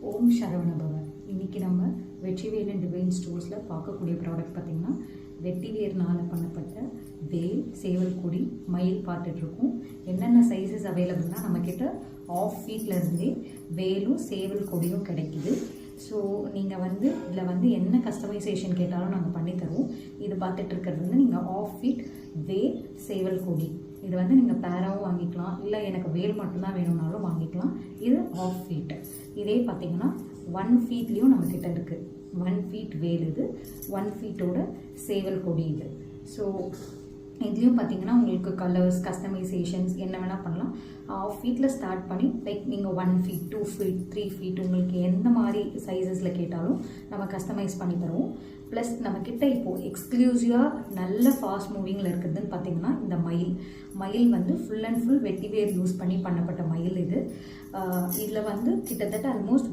ஓம் சரவணபவ. இன்றைக்கி நம்ம வெற்றிவேலன் டிவைன் ஸ்டோர்ஸில் பார்க்கக்கூடிய ப்ராடக்ட் பார்த்திங்கன்னா வெட்டிவேர்னால் பண்ணப்பட்ட வேல், சேவல் கொடி, மயில் பார்த்துட்ருக்கோம். என்னென்ன சைஸஸ் அவைலபிள்னால் நம்மக்கிட்ட ஆஃப் ஃபீட்லேருந்தே வேலும் சேவல் கொடியும் கிடைக்கிது. ஸோ நீங்கள் இதில் என்ன கஸ்டமைசேஷன் கேட்டாலும் நாங்கள் பண்ணித்தருவோம். இது பார்த்துட்ருக்கிறது நீங்கள் ஆஃப் ஃபீட் வேல், சேவல் கொடி. இது நீங்கள் பேராகவும் வாங்கிக்கலாம், இல்லை எனக்கு வேல் மட்டும்தான் வேணும்னாலும் வாங்கிக்கலாம். இது ஆஃப் ஃபீட். இதே பார்த்திங்கன்னா 1 ஃபீட்லேயும் நம்மக்கிட்ட இருக்குது. 1 ஃபீட் வேல் இது, 1 ஃபீட்டோட சேவல் கொடி இது. ஸோ இதுலேயும் பார்த்திங்கன்னா உங்களுக்கு கலர்ஸ், கஸ்டமைசேஷன்ஸ் என்ன வேணால் பண்ணலாம். ஆஃப் ஃபீட்டில் ஸ்டார்ட் பண்ணி நீங்கள் 1 ஃபீட், 2 ஃபீட், 3 ஃபீட் உங்களுக்கு எந்த மாதிரி சைஸஸில் கேட்டாலும் நம்ம கஸ்டமைஸ் பண்ணி தருவோம். ப்ளஸ் நம்மக்கிட்ட இப்போது எக்ஸ்க்ளூசிவாக நல்ல ஃபாஸ்ட் மூவிங்கில் இருக்குதுன்னு பார்த்திங்கன்னா இந்த மயில் ஃபுல் அண்ட் ஃபுல் வெட்டிவேர் யூஸ் பண்ணி பண்ணப்பட்ட மயில் இது. இதில் கிட்டத்தட்ட ஆல்மோஸ்ட்